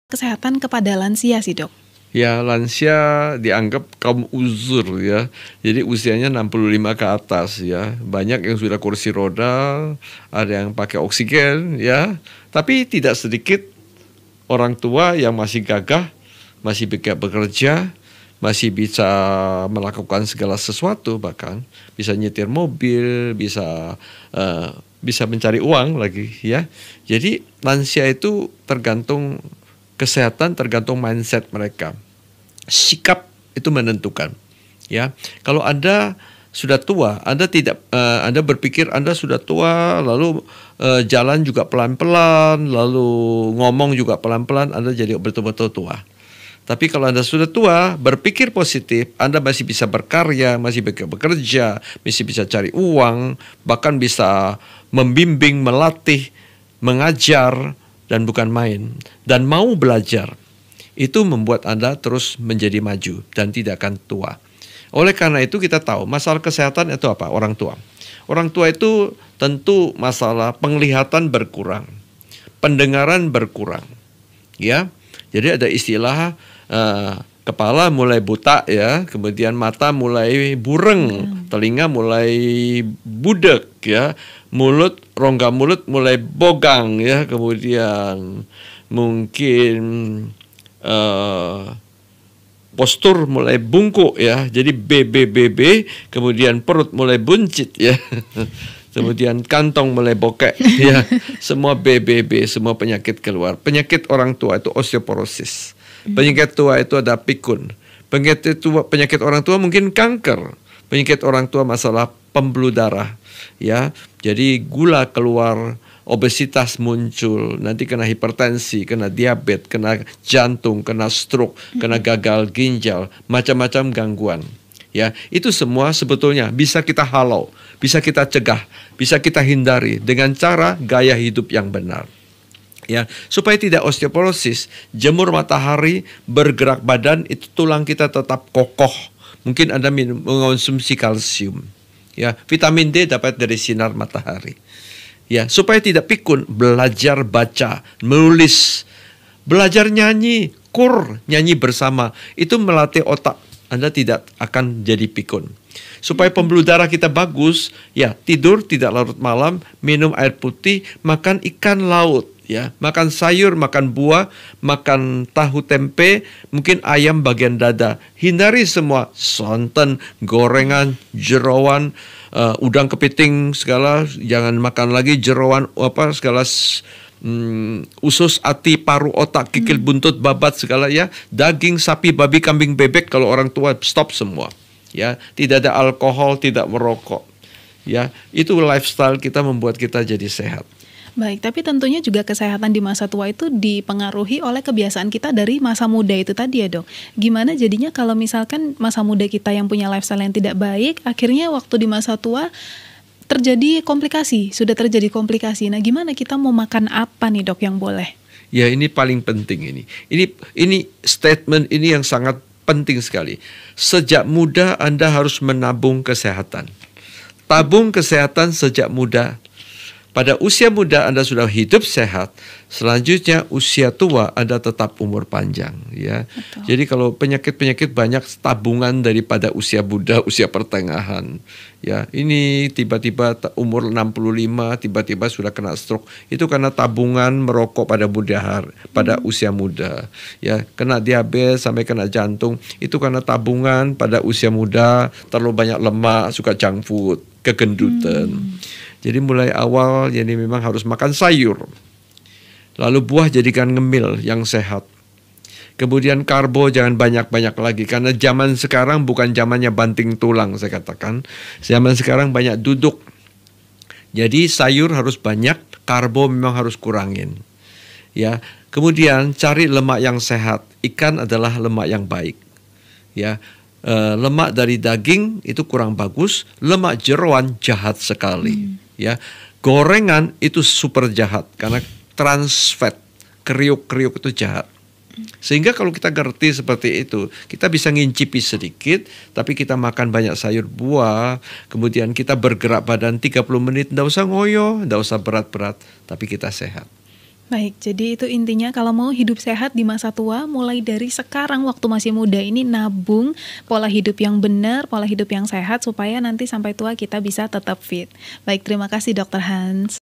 Kesehatan kepada lansia sih, Dok? Ya, lansia dianggap kaum uzur ya. Jadi usianya 65 ke atas ya. Banyak yang sudah kursi roda, ada yang pakai oksigen ya. Tapi tidak sedikit orang tua yang masih gagah, masih bisa bekerja, masih bisa melakukan segala sesuatu, bahkan bisa nyetir mobil, bisa mencari uang lagi ya. Jadi lansia itu tergantung kesehatan, tergantung mindset mereka. Sikap itu menentukan. Ya, kalau Anda sudah tua, Anda berpikir Anda sudah tua, lalu jalan juga pelan-pelan, lalu ngomong juga pelan-pelan, Anda jadi betul-betul tua. Tapi kalau Anda sudah tua, berpikir positif, Anda masih bisa berkarya, masih bisa bekerja, masih bisa cari uang, bahkan bisa membimbing, melatih, mengajar, dan bukan main, dan mau belajar. Itu membuat Anda terus menjadi maju dan tidak akan tua. Oleh karena itu kita tahu masalah kesehatan itu apa? Orang tua. Orang tua itu tentu masalah penglihatan berkurang, pendengaran berkurang. Ya, jadi ada istilah kepala mulai buta ya, kemudian mata mulai bureng, telinga mulai budek ya, rongga mulut mulai bogang ya, kemudian mungkin postur mulai bungkuk ya, jadi BBBB, kemudian perut mulai buncit ya, kemudian kantong mulai bokek ya, semua BBB, semua penyakit keluar. Penyakit orang tua itu osteoporosis. Penyakit tua itu ada pikun. Penyakit orang tua mungkin kanker. Penyakit orang tua masalah pembuluh darah ya. Jadi gula keluar, obesitas muncul, nanti kena hipertensi, kena diabetes, kena jantung, kena stroke, kena gagal ginjal, macam-macam gangguan. Ya, itu semua sebetulnya bisa kita halau, bisa kita cegah, bisa kita hindari dengan cara gaya hidup yang benar. Ya, supaya tidak osteoporosis, jemur matahari, bergerak badan, itu tulang kita tetap kokoh. Mungkin Anda mengonsumsi kalsium. Ya, vitamin D dapat dari sinar matahari. Ya, supaya tidak pikun, belajar baca, menulis, belajar nyanyi, nyanyi bersama. Itu melatih otak. Anda tidak akan jadi pikun. Supaya pembuluh darah kita bagus, ya tidur tidak larut malam, minum air putih, makan ikan laut. Ya, makan sayur, makan buah, makan tahu tempe, mungkin ayam bagian dada. Hindari semua santan, gorengan, jeroan, udang kepiting segala, jangan makan lagi jeroan segala, usus, ati, paru, otak, kikil, buntut, babat segala ya. Daging, sapi, babi, kambing, bebek, kalau orang tua stop semua. Ya, tidak ada alkohol, tidak merokok. Ya, itu lifestyle kita membuat kita jadi sehat. Baik, tapi tentunya juga kesehatan di masa tua itu dipengaruhi oleh kebiasaan kita dari masa muda itu tadi ya, Dok. Gimana jadinya kalau misalkan masa muda kita yang punya lifestyle yang tidak baik, akhirnya waktu di masa tua terjadi komplikasi, sudah terjadi komplikasi. Nah, gimana kita mau makan apa nih, Dok, yang boleh? Ya, ini paling penting ini. Ini statement ini yang sangat penting sekali. Sejak muda Anda harus menabung kesehatan. Tabung kesehatan sejak muda. Pada usia muda Anda sudah hidup sehat, selanjutnya usia tua Anda tetap umur panjang ya. Betul. Jadi kalau penyakit-penyakit banyak tabungan daripada usia muda, usia pertengahan. Ya, ini tiba-tiba umur 65 tiba-tiba sudah kena stroke. Itu karena tabungan merokok pada usia muda. Ya, kena diabetes sampai kena jantung, itu karena tabungan pada usia muda, terlalu banyak lemak, suka junk food, kegendutan. Jadi mulai awal jadi memang harus makan sayur. Lalu buah jadikan ngemil yang sehat. Kemudian karbo jangan banyak-banyak lagi. Karena zaman sekarang bukan zamannya banting tulang saya katakan. Zaman sekarang banyak duduk. Jadi sayur harus banyak, karbo memang harus kurangin. Ya. Kemudian cari lemak yang sehat. Ikan adalah lemak yang baik. Ya. Lemak dari daging itu kurang bagus. Lemak jeroan jahat sekali. Ya, gorengan itu super jahat karena trans fat, kriuk-kriuk itu jahat. Sehingga kalau kita ngerti seperti itu, kita bisa ngincipi sedikit, tapi kita makan banyak sayur buah, kemudian kita bergerak badan 30 menit, enggak usah ngoyo, enggak usah berat-berat, tapi kita sehat. Baik, jadi itu intinya kalau mau hidup sehat di masa tua, mulai dari sekarang waktu masih muda ini nabung pola hidup yang benar, pola hidup yang sehat supaya nanti sampai tua kita bisa tetap fit. Baik, terima kasih Dokter Hans.